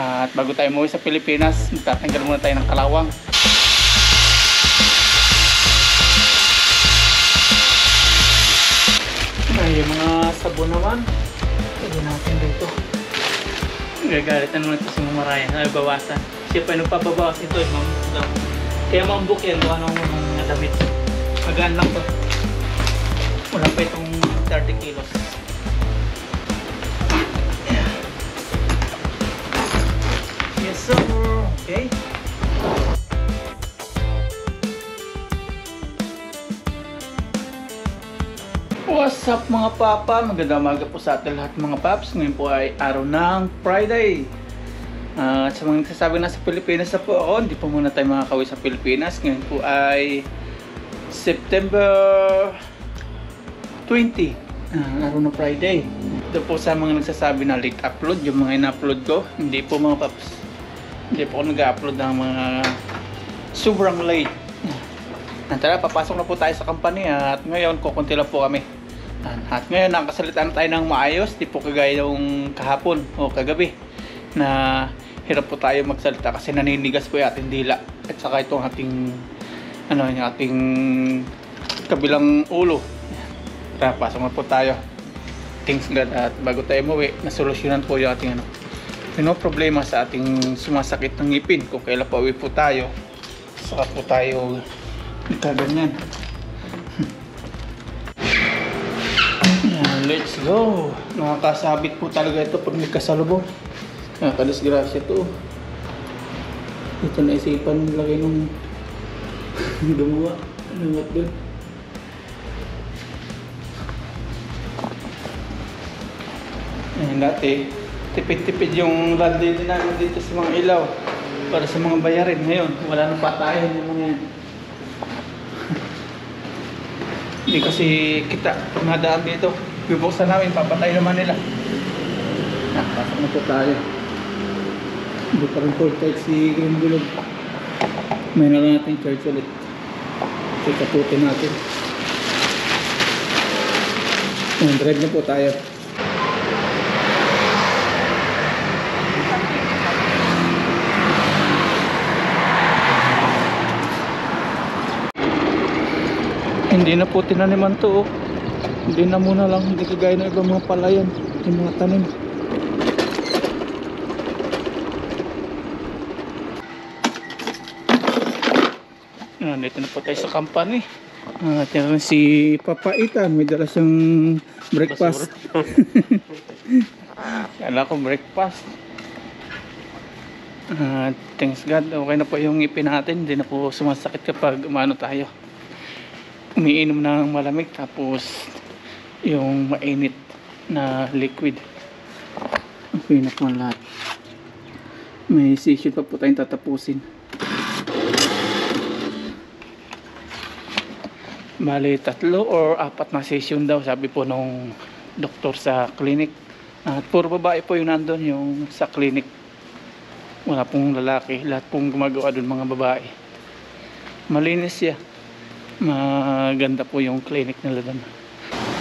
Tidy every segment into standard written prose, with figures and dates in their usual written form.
At bago tayo umuwi sa Pilipinas, magtatanggal muna tayo ng kalawang. Ay, yung mga sabon naman, lagyan natin dito. Gagalit na naman ito si Mama Ryan. Ay, bawasan. Siya pa nagpapabawas ito. Kaya mambuk yan. Doon ang mga damit. Magaan lang to. Wala pa itong 30 kilos. Yes sir. Okay. What's up mga papa? Magandang umaga po sa ating lahat mga paps. Ngayon po ay araw ng Friday. At sa mga nagsasabi na sa Pilipinas na po ako, hindi po muna tayo makakauwi sa Pilipinas. Ngayon po ay September 20, araw ng Friday. Ito po sa mga nagsasabi na late upload, yung mga in-upload ko. Hindi po mga paps. Hindi po ako nag-upload ng mga sobrang late. Tara, papasok na po tayo sa company at ngayon kukunti lang po kami. At ngayon nakasalitaan tayo ng maayos, di po kagaya yung kahapon o kagabi na hirap po tayo magsalita kasi naninigas po yung ating dila at saka itong ating yung ating kabilang ulo. Tara, pasok na po tayo. Thanks God at bago tayo umuwi, nasolusyonan po yung ating problema sa ating sumasakit ng ngipin. Kung kailan pa uwi po tayo, saka po tayo nagkaganyan. Let's go. Nakakasabit po talaga ito pag may kasalubong. Nakakadisgrasya ito. Ito na isipan lagay nung gumawa. Anong doon? Dati tipid-tipid yung landing namin dito sa mga ilaw para sa mga bayarin. Ngayon wala nang patayan yung mga yan. Hindi kasi kita nadaan dito. Bubuksan namin, papatay naman nila. Pasok na po tayo. Hindi pa rin full tight si Green Bulog. May na lang natin charge ulit. Ikaputin natin. Drive na po tayo. Hindi na po tinaniman to oh. Hindi na muna lang, hindi kagaya ng ibang mga palayan, yung mga tanim. Dito na po tayo sa company. Tira si Papa Itan, may dala siyang breakfast. Kala ko breakfast. Thanks God, okay na po yung ngipin natin. Hindi na po sumasakit kapag umano tayo. Umiinom ng malamig tapos yung mainit na liquid. Okay na po lahat. May session pa po tayong tatapusin. Bali 3 or 4 na session daw sabi po nung doktor sa clinic. At puro babae po yung nandun yung sa clinic. Wala pong lalaki. Lahat pong gumagawa dun mga babae. Malinis siya. Maganda po yung clinic nila doon.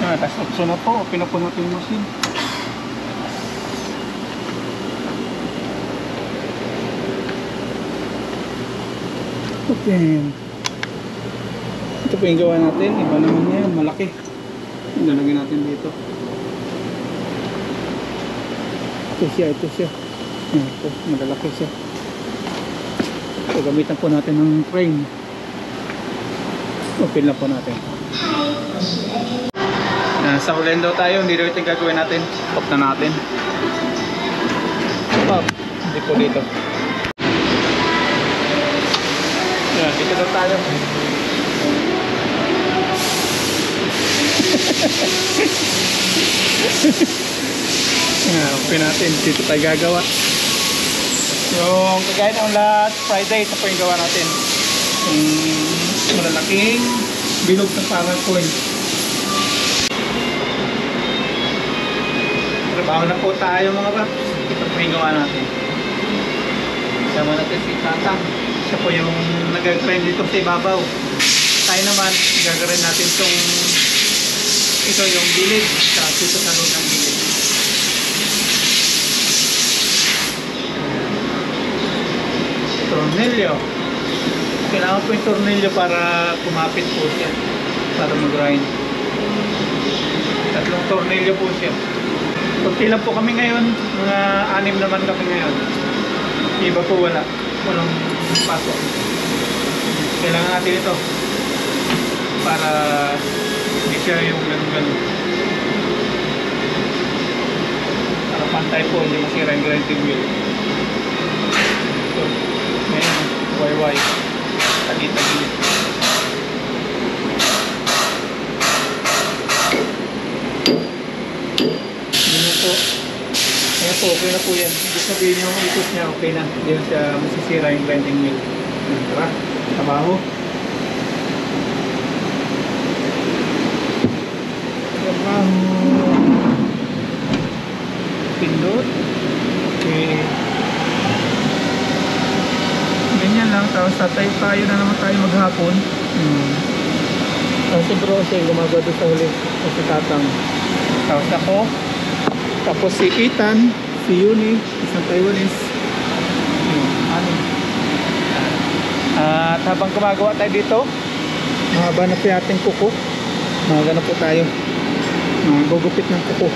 Tapos option na po, pinupuno natin yung machine. Okay. Ito po yung gawa natin, iba naman yan, malaki. Lalagyan natin dito. Ito siya. Ito, malalaki siya. So, gamitan po natin ng frame. Open lang po natin. Sa ulan daw tayo, hindi daw ito yung gagawin natin. Off na natin. Off. Hindi po dito. Dito daw tayo. Open natin. Dito tayo gagawa. Yung kagaya ng last Friday, ito po yung gawa natin. Malalaking bilog ng power point. Trabaho na po tayo mga paps. Ito po yung gawa natin. Sama natin si Tatang. Siya po yung nag-grind dito sa ibabaw. Tayo naman, gagawin natin itong ito yung gilid. Tapos ito sa loob ng gilid. tornilyo. Kailangan po yung tornilyo para kumapit po siya. Para mag-grind. 3 tornilyo po siya. Kunti lang po kami ngayon. Mga 6 naman kami ngayon. Iba po wala. Walang pasok. Kailangan natin ito. Para hindi siya yung ganun-ganun. Para pantay po. Hindi masira yung grinding wheel. So, ngayon. Way. Tagi-tagi. Ayan po, okay na po yan. Ibig sabihin yung ikot niya, okay na. Hindi na siya masisira yung grinding wheel. Tara, trabaho. Pindot. Okay. Ganyan lang. Tapos tayo na naman tayo maghapon. Tapos si Bro siya gumagawa doon sa huli. Tapos si Tatang. Tapos ako. Tapos si Ethan. Si Yuni. Isang Taiwanese. At habang gumagawa tayo dito, mahaba na po yung ating kuko. Mahaba na po tayo. Gugupit ng kuko.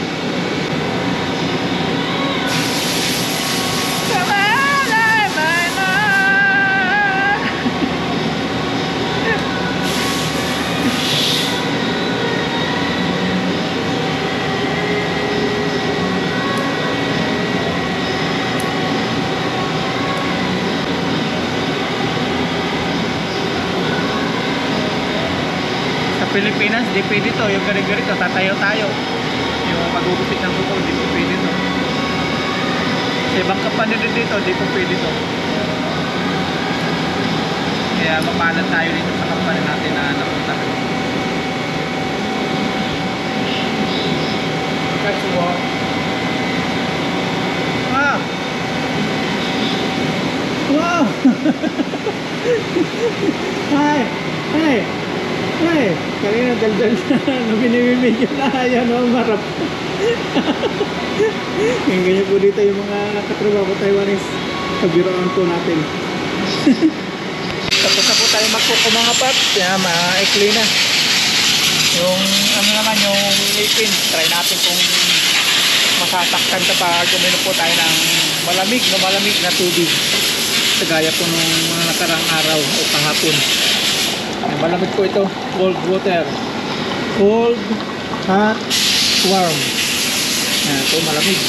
Pilipinas, di pwede to. Yung ganito, tatayo tayo. Yung magugupit ng kuko, di pwede to. Sa ibang kapatid dito, di po pwede to. Kaya mapalan tayo dito sa kapatid natin na napuntahan. That's what. Wow! Wow! Hi! Hey! Ay, kanina daldal na binibigyan na yan o marap. Ganyan po dito yung mga katrabaho Taiwanese. Kabiroan po natin. Tapos na po tayo magkuko mga paps. Kaya maikli na. Yung ano naman yung ipin. Try natin kung masasaktan kapag uminom po tayo ng malamig na tubig. Kagaya po nung mga nakarang araw o kahapon. Malamig po ito, cold water, cold, hot, warm. Yan, ito malamig.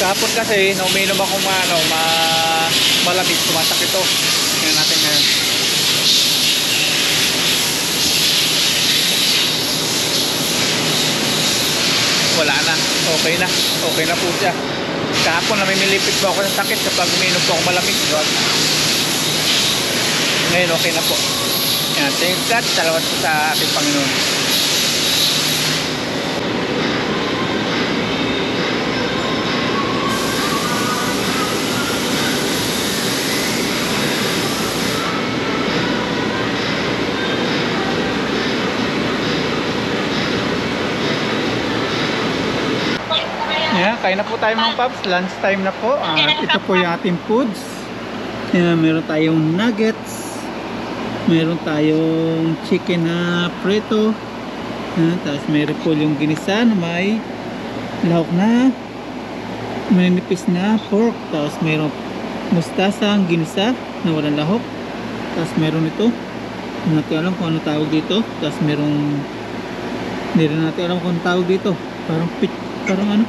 Kahapon kasi na uminom akong malamig, sumasakit ito. Tingnan natin ngayon. Wala na, okay na po siya. Kahapon namimilipit po ako ng sakit kapag uminom po ako malamig. Ngayon okay na po. Yan, thank God, salawat po sa ating Panginoon. Yan, kain na po tayo mga paps. Lunch time na po. Ito po yung ating foods. Yan, meron tayong nuggets. Meron tayong chicken na preto. Tapos meron po yung ginisa na may lahok na manipis na pork. Tapos meron mustasang ginisa na walang lahok. Tapos meron ito. Hindi natin alam kung ano tawag dito. Tapos meron hindi rin natin alam kung ano tawag dito. Parang ano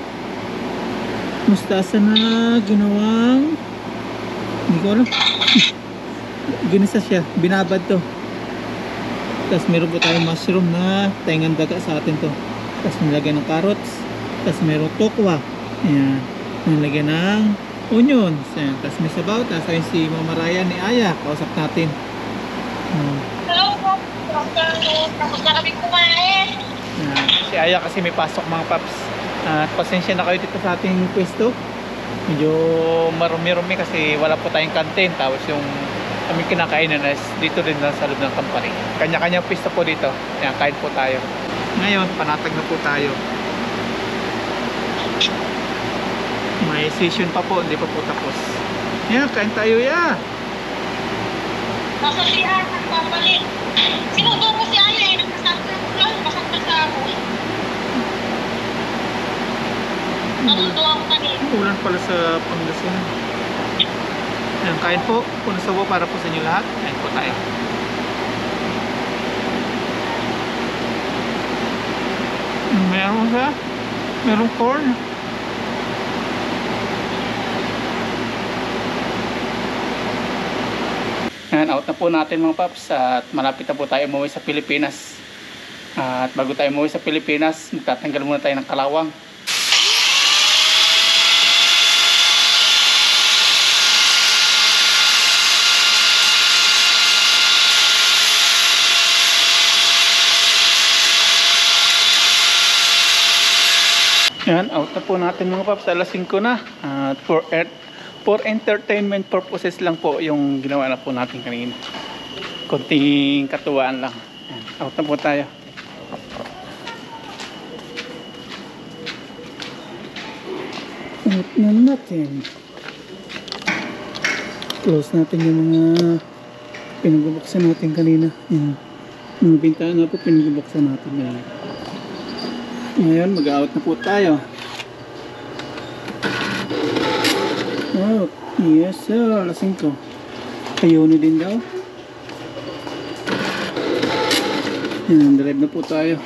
mustasa na ginawang hindi ko alam. Ginisa siya, binabad to. Tapos meron po tayong mushroom na taingan daga sa atin to. Tapos nilagyan ng carrots. Tapos meron tokwa. Ayan. Nilagyan ng onions. Ayan. Tapos may sabaw. Tapos ayun si Mama Raya ni Aya. Kausap natin. Hello po. Tapos na kami kumain. Si Aya kasi may pasok mga paps. Pasensya na kayo dito sa ating pwesto. Medyo marumi-rumi kasi wala po tayong canteen. Tapos yung aming kinakainan is dito din lang sa loob ng company. Kanya-kanyang pista po dito. Ayan, kain po tayo. Ngayon, panatag na po tayo. May session pa po, hindi pa po tapos. Ayan, kain tayo ya. Nasa siya, nagpapalit. Sinundo ko si Aya eh. Nagkasabi ko lang, masakta sa ako eh. Nanundo ako kanina. Ulan pala sa Pangasinan. Ayan, kain po. Puno sabaw para po sa inyo lahat. Kain po tayo. Meron siya. Merong corn. Ayan, out na po natin mga paps. At malapit na po tayo umuwi sa Pilipinas. At bago tayo umuwi sa Pilipinas, magtatanggal muna tayo ng kalawang. Yan, out na po natin mga paps. Alas 5 na. At for entertainment purposes lang po yung ginawa na po natin kanina. Konting katuwaan lang. Yan, out na po tayo. Out na natin. Close natin yung mga pinagubuksan natin kanina. Yan. Mga bintana po pinagubuksan natin kanina. Ngayon, mag-out na po tayo. Oh, yes sir, alas 5. Ayun din daw. Yan, drive na po tayo.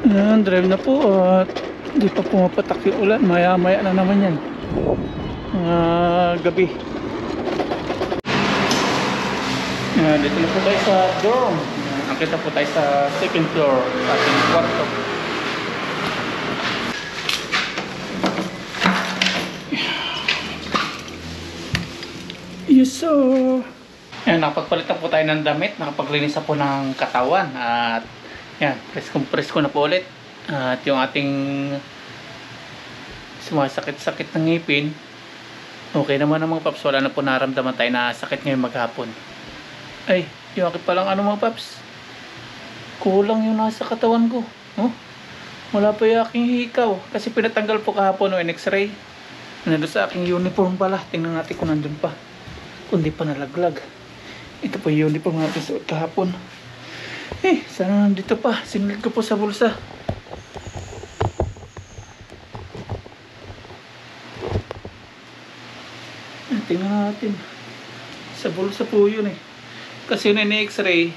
Yan, drive na po at di pa pumapatak yung ulan. Maya-maya na naman yan. Gabi. Yan, dito na po tayo sa dorm. Nakita po tayo sa second floor sa ating kwarto. Yes sir. Yan, nakapagpalitan po tayo ng damit, nakapaglinis na po ng katawan at yan, press ko na po ulit. At yung ating sumasakit-sakit ng ngipin, okay naman ang mga paps, wala na po naramdaman tayo na sakit ngayon maghapon. Ay, yung aking palang ano mga paps, kulang yung nasa katawan ko. Wala pa yung aking hikaw kasi pinatanggal po kahapon ng x-ray. Nandun sa aking uniform pala, tingnan natin kung nandun pa. Kundi pa nalaglag. Ito po yung uniform natin suot kahapon. Sana nandito pa. Sinilid ko po sa bulsa. Tingnan natin. Sa bulsa po yun eh. Kasi yun yung x-ray.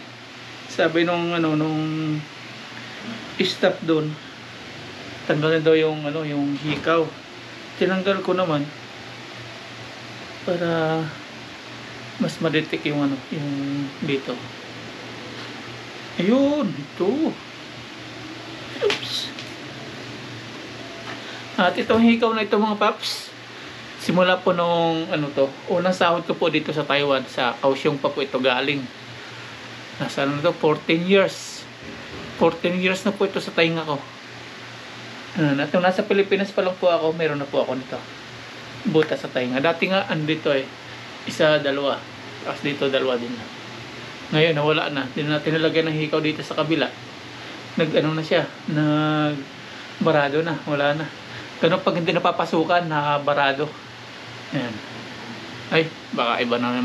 Sabi nung staff doon, tanggalin daw yung yung hikaw. Tinanggal ko naman para mas ma-detect yung yung dito. Ayun, ito. Oops. At itong hikaw na ito mga paps, simula po nung unang sahod ko po dito sa Taiwan, sa Kaohsiung pa po ito galing. Nasa 14 years. 14 years na po ito sa tainga ko. At nung nasa Pilipinas pa lang po ako, meron na po ako nito. Buta sa tainga. Dati nga andito isa, dalawa. Tapos dito dalawa din. Ngayon nawala na. Hindi na natin nilagyan ng hikaw dito sa kabila. Na siya. Barado na. Wala na. Ganun pag hindi napapasukan, barado. Ayan. Ay, baka iba na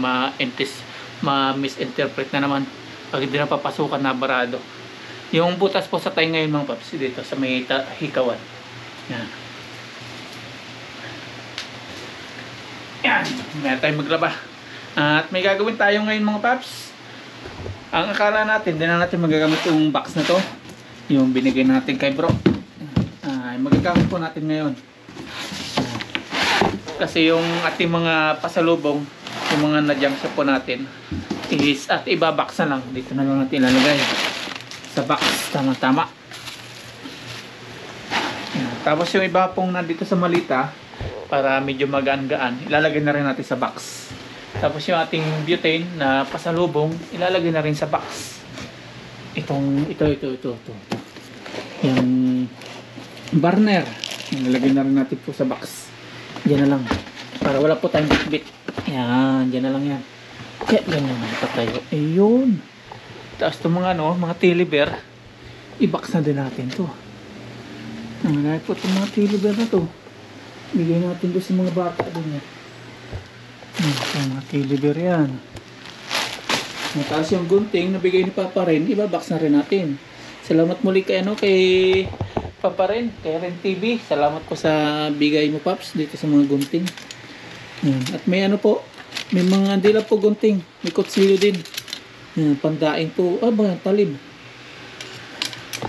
ma-misinterpret na naman. Pag hindi napapasukan, barado. Yung butas po sa tayo ngayon mga paps, dito sa may hikawan. Yan. Yan. May tayo maglaba. At may gagawin tayo ngayon mga paps. Ang akala natin, hindi na natin magagamit yung box na to. Yung binigay natin kay bro. Magagamit po natin ngayon. Kasi yung ating mga pasalubong, yung mga na-junk shop po natin, is at ibabox na lang. Dito na lang natin ilalagay. Sa box, tama-tama. Tapos yung iba pong nandito sa malita, para medyo magaan-gaan, ilalagay na rin natin sa box. Tapos yung ating butane na pasalubong, ilalagay na rin sa box. Ito. Yung burner, ilalagay na rin natin po sa box. Diyan na lang. Para wala po tayong bit-bit. Yan, diyan na lang yan. Kaya ganyan na tayo. Ayun. Tapos itong mga teddy bear, i-box na din natin to. Dahil po itong mga teddy bear na to, bigay natin doon sa mga bata din. Ito mga teddy bear yan. Tapos yung gunting na bigay ni Papa Ren, ibabox na rin natin. Salamat muli kay Papa Ren, kay Ren TV. Salamat po sa bigay mo, Paps, dito sa mga gunting. Yan. At may may mga hindi lang po gunting, may kutsilyo din. Yan, pandaing po, talim.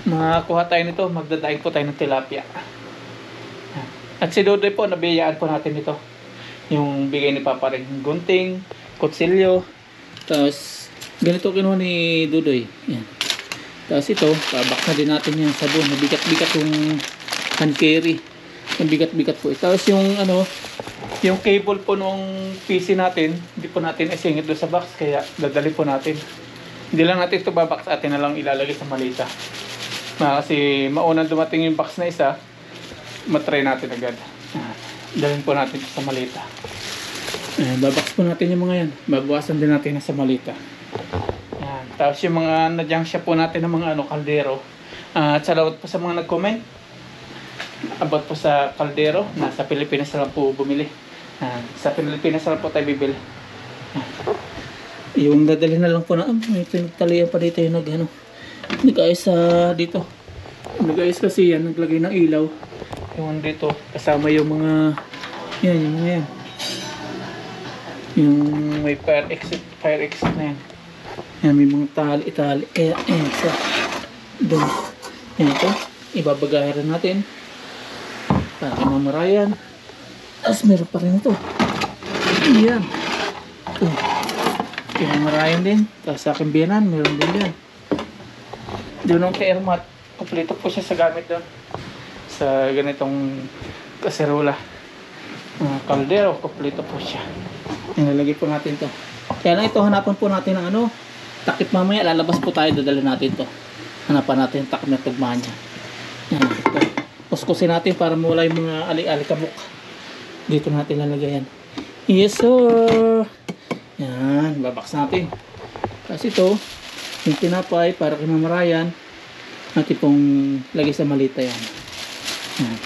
Makakuha tayo nito, magdadaing po tayo ng tilapia. Yan. At si Dodoy po, nabiyayaan po natin ito. Yung bigay ni Papa Ren, gunting, kutsilyo, tapos ganito kinuha ni Dodoy. Yan. Tapos ito, pabox na din natin yung sabon. Nabigat-bigat yung hand carry. Nabigat-bigat po. Tapos yung yung cable po nung PC natin, hindi po natin isingit doon sa box, kaya dadali po natin. Hindi lang natin ito babox, atin na lang ilalagay sa malita. Kasi maunang dumating yung box na isa, matry natin agad. Dalhin po natin ito sa malita. Babox po natin yung mga yan. Babawasan din natin sa malita. Yan. Tapos yung mga nadyang siya po natin ng mga kaldero. At salamat po sa mga nag-comment about po sa kaldero. Nasa Pilipinas na lang po bumili. Sa Pilipinas na lang po tayo bibili. Yung dadali na lang po na may pinagtalian pa dito yung nag-ayos dito. Nag-ayos kasi yan, naglagay ng ilaw. Yung dito, kasama yung mga yung mga yan. Yung may fire exit na yan. Yan, may mga tali. Kaya, sa doon. Yan ito. Ibabagayaran natin. Para mamarayan. Tapos meron pa rin ito. Yan. Ito. Mamarayan din. Tapos sa aking biyanan, meron din yan. Doon ang kay Ermat. Kompleto po siya sa gamit doon. Sa ganitong kaserola. Kaldero, kompleto po siya. Nilalagay po natin to. Kaya lang ito, hanapan po natin ng takip mamaya. Lalabas po tayo, dadala natin to. Hanapan natin yung takip na tugmaan niya. Yan, ito. Kuskusin natin para mawala yung mga alikabok. Dito natin lalagay yan. Yes sir. Yan, babaks natin. Tapos ito, yung tinapay para kay mamarayan, natin pong lagay sa malita yan. Yan.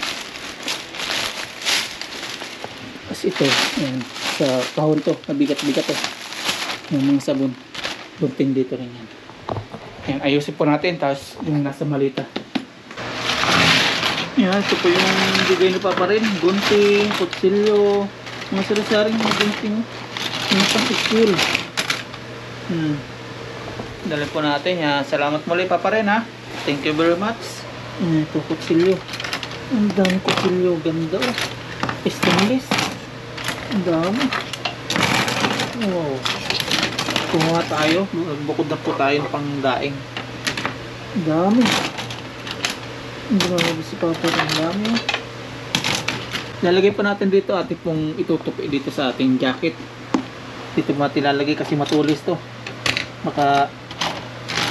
Tapos ito, yan. Sa kahon to, nabigat-bigat to. Yung mga sabon. Gunting dito rin yan. Yan, ayusin po natin. Tapos yung nasa malita. Yan, ito po yung bigay ni Papa Ren. Gunting, kutsilyo, mga sari-saring mga gunting. Yung pang school. Dali po natin. Yan. Salamat muli Papa Ren ha. Thank you very much. Ito kutsilyo. Ang dami kutsilyo. Ganda oh. Stainless. Ang dami. Wow. Kumuha tayo. Magbukod na po tayo ng pangdaing. Ang dami. Ang dami si Papa. Ang dami. Lalagay pa natin dito. Ating pong itutupi dito sa ating jacket. Dito natin lalagay kasi matulis to. Maka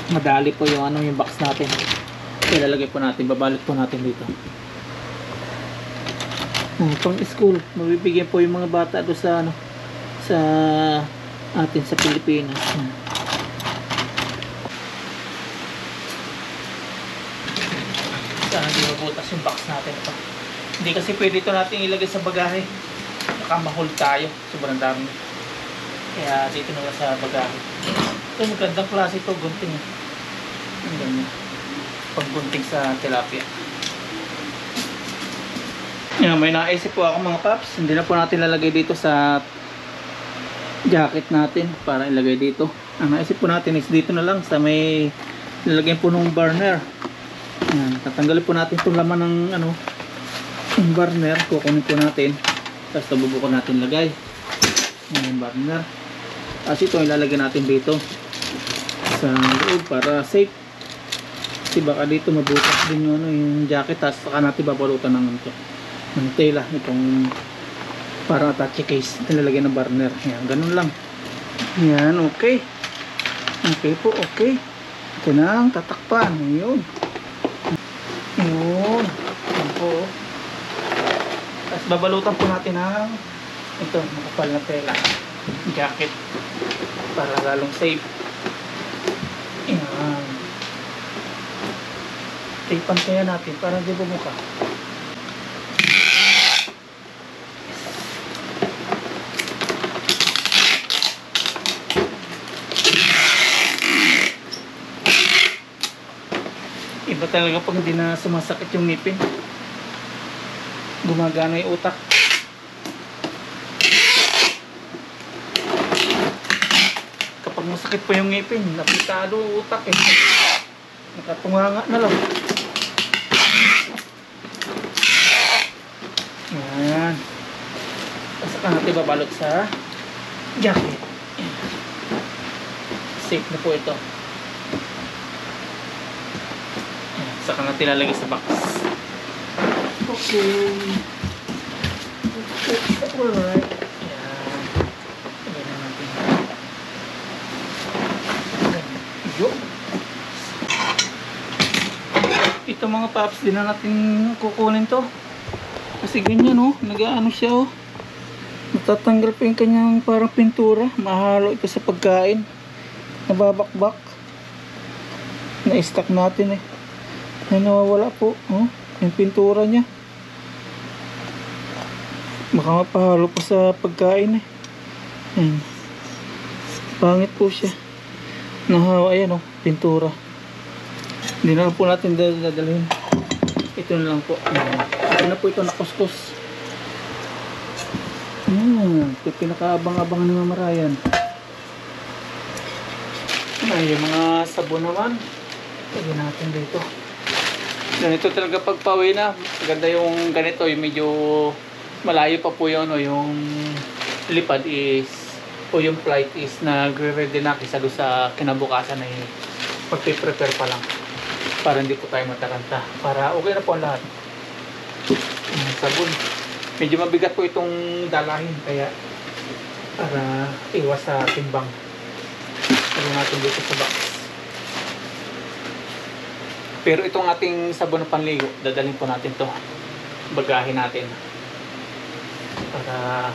madali po yung yung box natin. Kaya lalagay po natin. Babalot po natin dito. Pang school, mabibigyan po yung mga bata doon sa sa atin sa Pilipinas. Sana di mabutas yung box natin ito. Hindi kasi pwede ito natin ilagay sa bagahe. Baka mahul tayo. Sobrang dami. Kaya dito na sa bagahe. Ito magandang klase ito, gunting. Ang ganda. Paggunting sa tilapia. Yan, may naisip po ako mga paps. Hindi na po natin lalagay dito sa jacket natin para ilagay dito. Ang naisip po natin is dito na lang sa may lalagyan po ng burner. Yan, tatanggalin po natin itong laman ng yung burner. Kukunin po natin. Tapos tabubuko natin lagay. Yan yung burner. Tapos ito ilalagay natin dito sa loob para safe. Kasi baka dito mabutas din yung jacket. Tapos saka natin babalutan ng tela itong para attache case nilalagay ng burner. Yan, ganun lang. Yan, okay. Okay po, okay. Ito na ang tatakpan. Yun. Yun. Yan po. Tapos babalutan po natin ng ito, makapal na tela. Jacket. Para lalong safe. Yan. Tapean kaya natin para di bumuka. Iba talaga pag hindi na sumasakit yung ngipin. Gumagana yung utak. Kapag masakit po yung ngipin, napitado yung utak eh. Nakatunganga na lang. Yan. Saka natin babalot sa jacket. Safe na po ito. Saka natin lalagay sa box. Okay. Alright. Ayan. Lagay na natin. Yo. Ito mga paps, din na natin kukunin to. Kasi ganyan oh. Nag-ano siya oh. Natatanggal pa yung kanyang parang pintura. Mahalo ito sa pagkain. Nababakbak. Na-stack natin eh. Ay, nawawala po. Oh, yung pintura niya. Baka mapahalo pa sa pagkain eh. Ayan. Pangit po siya. Nahawa, ayan oh, pintura. Hindi na lang po natin dadalhin. Ito na lang po. Ito na po ito nakuskus. Ito pinakaabang-abang ng mamarayan. Ay, yung mga sabon naman. Lagyan natin dito. Ganito talaga pagpawi na. Ganda yung ganito, yung medyo malayo pa po yun, o yung lipad is, o yung flight is nagre-ready na kisa doon sa kinabukasan ay pagpiprepare pa lang. Para hindi po tayo mataranta. Para okay na po ang lahat. Sabon. Medyo mabigat po itong dalahin, kaya para iwas sa timbang. Lagyan natin dito sa box. Pero itong ating sabon na panligo, dadalhin po natin to. Bagahin natin. Para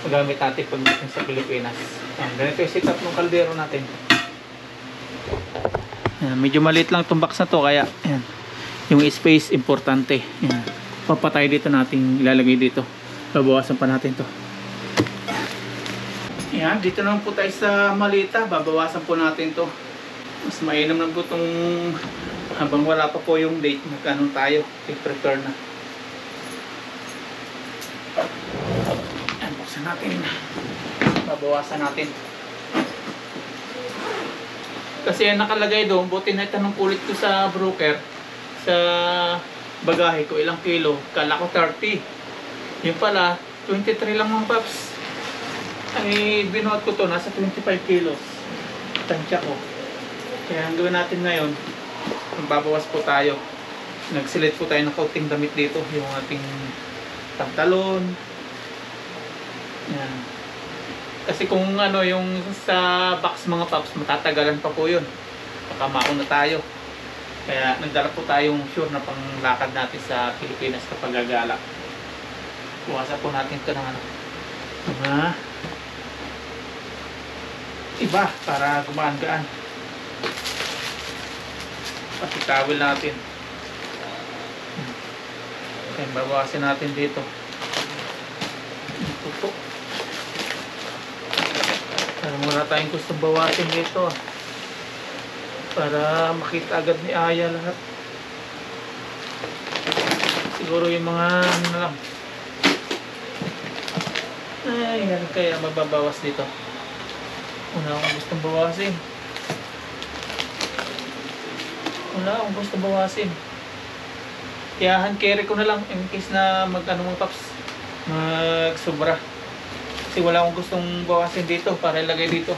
magamit natin pag sa Pilipinas. Ayan, ganito yung setup ng kaldero natin. Ayan, medyo maliit lang itong box na to, kaya ayan, yung space importante. Ayan, papatay dito natin, ilalagay dito. Babawasan pa natin to. Ayan, dito naman po tayo sa malita. Babawasan po natin to. Mas mainam na po itong habang wala pa po yung date, magkano tayo, i-prepare na. Ayan, buksan natin. Babawasan natin. Kasi yung nakalagay doon, buti na itanong ulit ko sa broker, sa bagahe ko, ilang kilo. Kala ko 30. Yung pala, 23 lang mga paps. Ay, binuhat ko to, nasa 25 kilos. Tansya ko. Kaya ang gawin natin ngayon, magbabawas po tayo. Nagsilit po tayo ng kaunting damit dito. Yung ating pantalon. Yan. Kasi kung ano, yung sa box mga paps, matatagalan pa po yun. Baka mauna tayo. Kaya nagdala po tayong sure na panglakad natin sa Pilipinas kapag gagala. Buwasan po natin ito ng ano, mga iba para gumaan-gaan. Pati towel natin. Ayan, babawasin natin dito. Ito po. Parang wala tayong gustong bawasin dito. Para makita agad ni Aya lahat. Siguro yung mga ano lang. Ay, yan kaya magbabawas dito. Wala akong gustong bawasin. Wala akong gustong bawasin. Kaya hand carry ko na lang in case na mag-ano mga paps, mag-sobra. Kasi wala akong gustong bawasin dito para ilagay dito.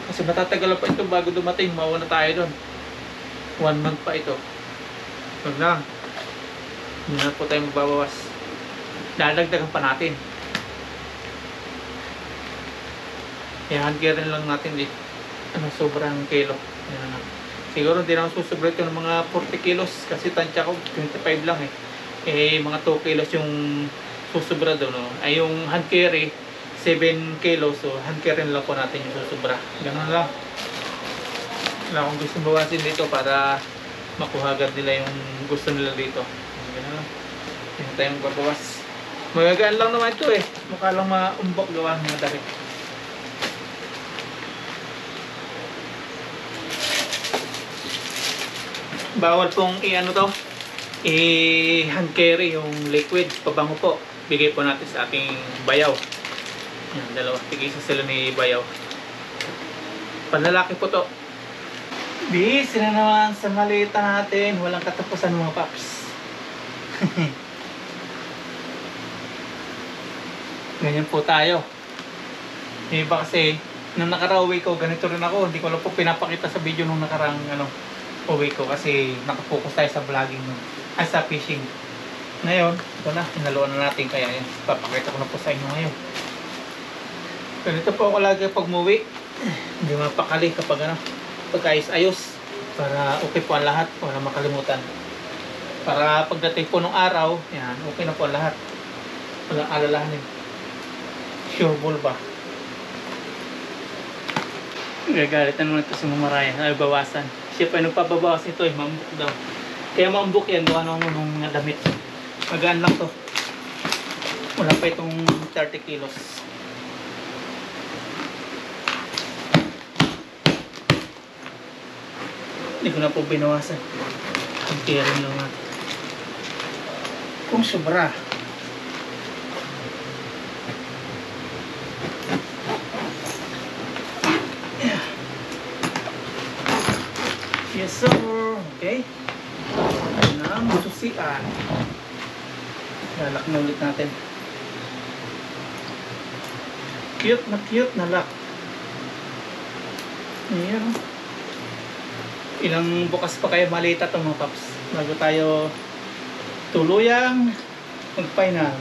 Kasi matatagal pa ito bago dumating. Mauna tayo doon. 1 month pa ito. Wag lang. Hindi na po tayo magbabawas. Dadagdagan pa natin. Kaya hand carry lang natin dito. Sobrang kilo. Yan na. Siguro hindi naman susobra ito ng mga 40 kilos. Kasi tansya ko 25 lang eh. Mga 2 kilos yung susobra doon. No? Ay yung hand carry 7 kilos. So hand carry lang po natin yung susobra. Ganun lang. Wala akong gusto bawasin dito para makuha agad nila yung gusto nila dito. Ganun lang. Hindi tayong babawas. Magagaan lang naman ito eh. Mukha lang maumbok gawa ng mga damit. Bawal pong i-ano to, i-hand carry yung liquid. Pabango po. Bigay po natin sa ating bayaw. Yan, dalawa. Bigay sa sila ni bayaw. Panlalaki po to. Busy na naman sa malita natin. Walang katapusan mga paps. Ganyan po tayo. Yung iba kasi, nung nakara-uwi ko, ganito rin ako. Hindi ko lang po pinapakita sa video nung nakarang uwi ko kasi nakafocus tayo sa vlogging nun. Ay, sa fishing. Ngayon, ito na. Hinaluan na natin kaya yan. Papakita ko na po sa inyo ngayon. Ganito po ako lagi pag umuwi. Hindi mapakali kapag pagkaayos-ayos. Para okay po ang lahat. Para makalimutan. Para pagdating po ng araw, yan, okay na po ang lahat. Walang alalahanin. Sure ball ba? Gagalit na naman ito si Mama Ryan. Ay, bawasan. Siya pa yung nagpapabawas nito eh. Mambuk daw. Kaya mambuk yan. Gawa nung mga damit. Magaan lang to. Wala pa itong 30 kilos. Hindi ko na po binawasan. Pagtiyarin lang natin. Kung sobra. Yes sir. Okay. Ayun na ang susian. Lalak na ulit natin. Cute na lock. Ayan. Ilang bukas pa kayo malita ito mga paps. Bago tayo tuluyang mag-final.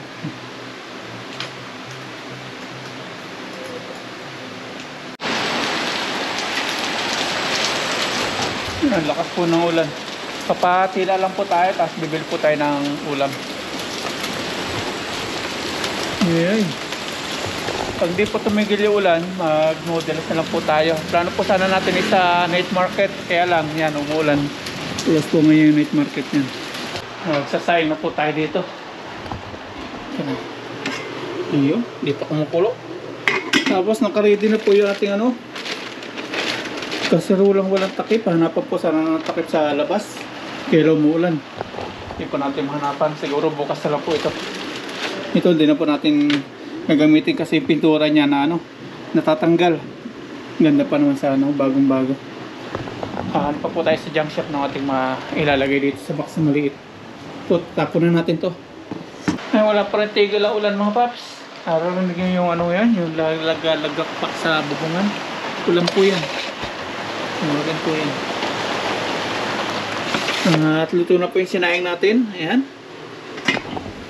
Ang lakas po ng ulan. Papatila lang po tayo, tapos bibili po tayo ng ulam. Ayan. Pag di po tumigil yung ulan, mag-noodles na lang po tayo. Plano po sana natin isa night market. Kaya lang, yan, umuulan. Tulas po ngayon yung night market yan. Magsasayang na po tayo dito. Ayun, di pa kumukulo. Tapos nakaready na po yung ating kaserulang walang takip. Hanapan po sana ng takip sa labas. Kaya umuulan. Hindi po natin mahanapan. Siguro bukas na lang po ito. Ito hindi na po natin gagamitin kasi yung pintura niya na natatanggal. Ganda pa naman sa bagong bago. Ano pa po tayo sa junk shop ng ating ilalagay dito sa box na maliit. So, tapon na natin to. Ay, wala pa rin tigil ang ulan mga paps. Narinig nyo yung yan, yung lagakpak sa bubungan. Ulan po yan. Ulan po yan. At luto na po yung sinaing natin. Ayan.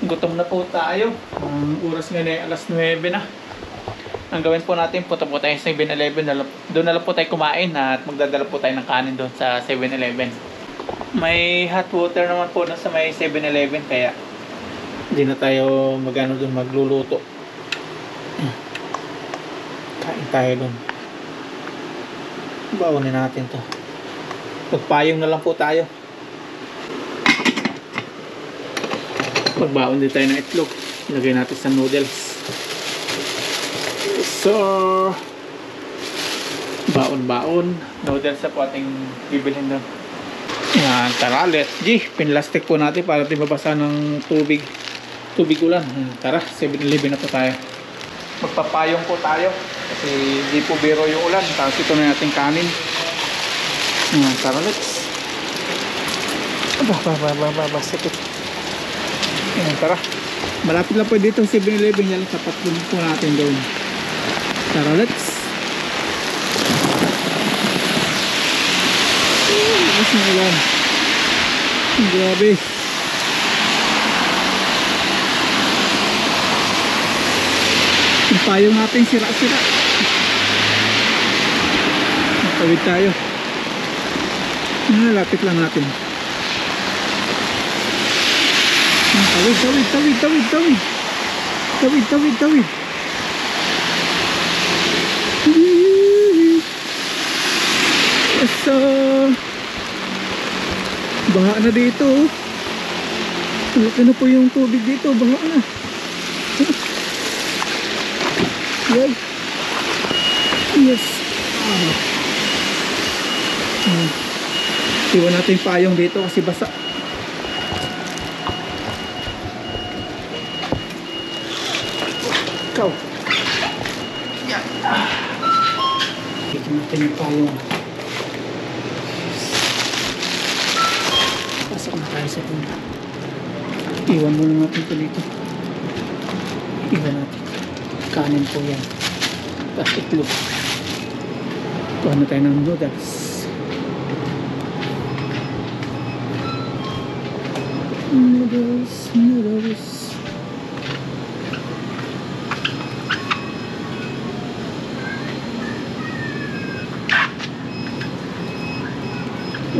Gutom na po tayo. Ang oras ngayon ay alas 9 na. Ang gawin po natin, punta po tayo sa 7-Eleven. Doon na lang po tayo kumain at magdadala po tayo ng kanin doon sa 7-Eleven. May hot water naman po na sa may 7-Eleven kaya hindi na tayo doon magluluto. Kain tayo doon. Bawunin natin to. Pagpayong na lang po tayo. Pagbaon din tayo ng itlog. Ilagay natin sa noodles. So, baon-baon. Noodles sa po ating bibilhin doon. Yan, tara, let's G. Pinlastic po natin para di mabasa ng tubig. Tubig ulan. Tara, 7-Eleven na po tayo. Magpapayong po tayo. Kasi di po biro yung ulan. Tapos ito na natin kanin. Yan, tara, let's. Sakit. Yan, tara. Malapit lang po dito 7-Eleven. Yan, tapat po natin doon. Tara, let's. Lakas ng ulan. Grabe. Yung payong natin sira-sira. Matawid tayo. Lapit lang natin. Tawid. So, baha na dito. Laki na po yung tubig dito. Baha na. Yes. Iwan natin yung payong dito kasi basa. Ikaw. Yan. Dito natin yung payong. Pasok na tayo sa punta. Iwan muna natin ito dito. Iwan natin. Kanin po yan. Tapos itlog. Kuha na tayo ng noodles. Noodles.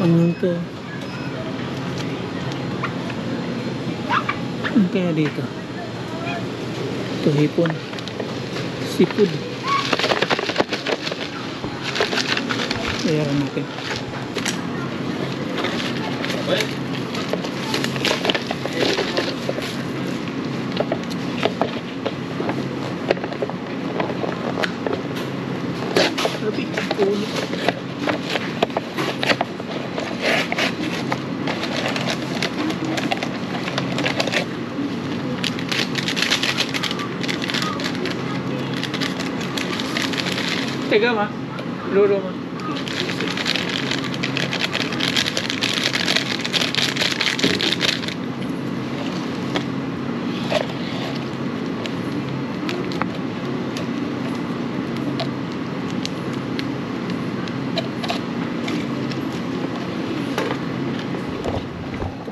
Ano to? Ano kaya dito? Ito hipon. Seafood. Bayaran natin. Sabi ko ulit. Teka ma, lolo ma.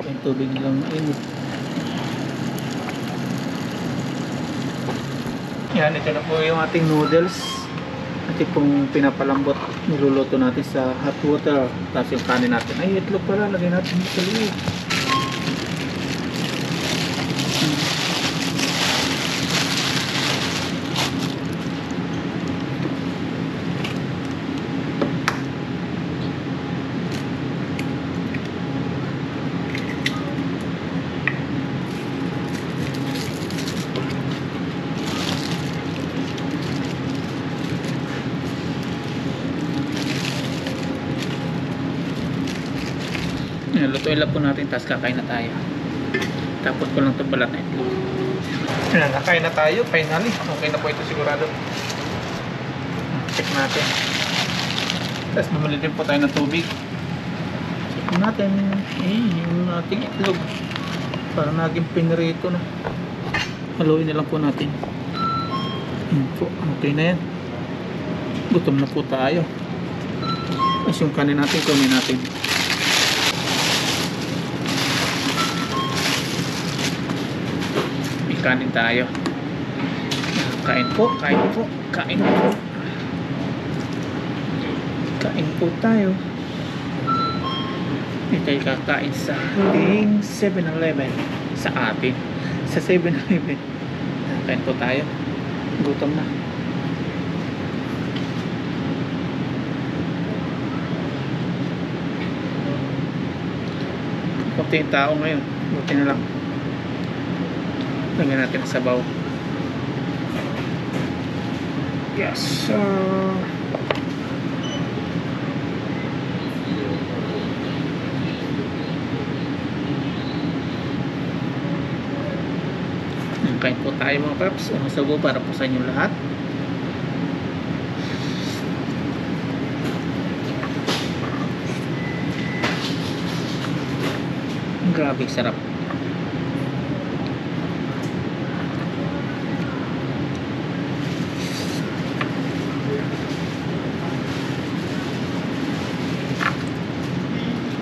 Yung tubig lang init. Yan, ito na po yung ating noodles. Ito pong pinapalambot, niluluto natin sa hot water. Tapos yung kanin natin, ay itlog pala, lagyan natin sa loob. Lutuin lang po natin, tapos kakain na tayo. Tapos ko lang ito balat na itlog. Yan, nakain na tayo, finally. Okay na po ito sigurado. Check natin. Tapos mamali din po tayo ng tubig. Check natin yung ating itlog. Para naging pinirito na. Haluin na lang po natin. Yan po, okay na yan. Gutom na po tayo. Tapos yung kanin natin, kunin natin. Kanin tayo. Kain po. Kain po tayo. Ito ay kakain sa ating 7-Eleven. Sa atin. Sa 7-Eleven. Kain po tayo. Gutom na. Kunti yung tao ngayon. Buti na lang. Lagyan natin sa sabaw. Yes. Kain po tayo mga paps. Ang sabaw para po sa inyo lahat. Grabe sarap.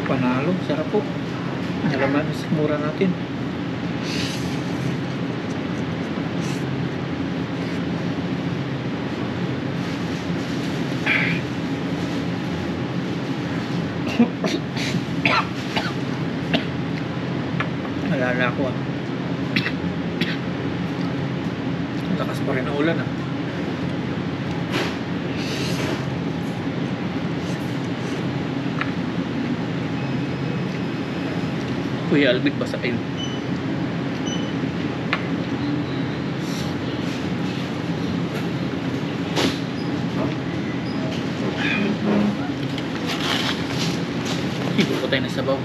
Panalo, sarap po. Alaman sa mura natin. Alala ko lakas pa rin ang ulan Kuya Albig, basa kayo. Hindi po tayo nasabaw.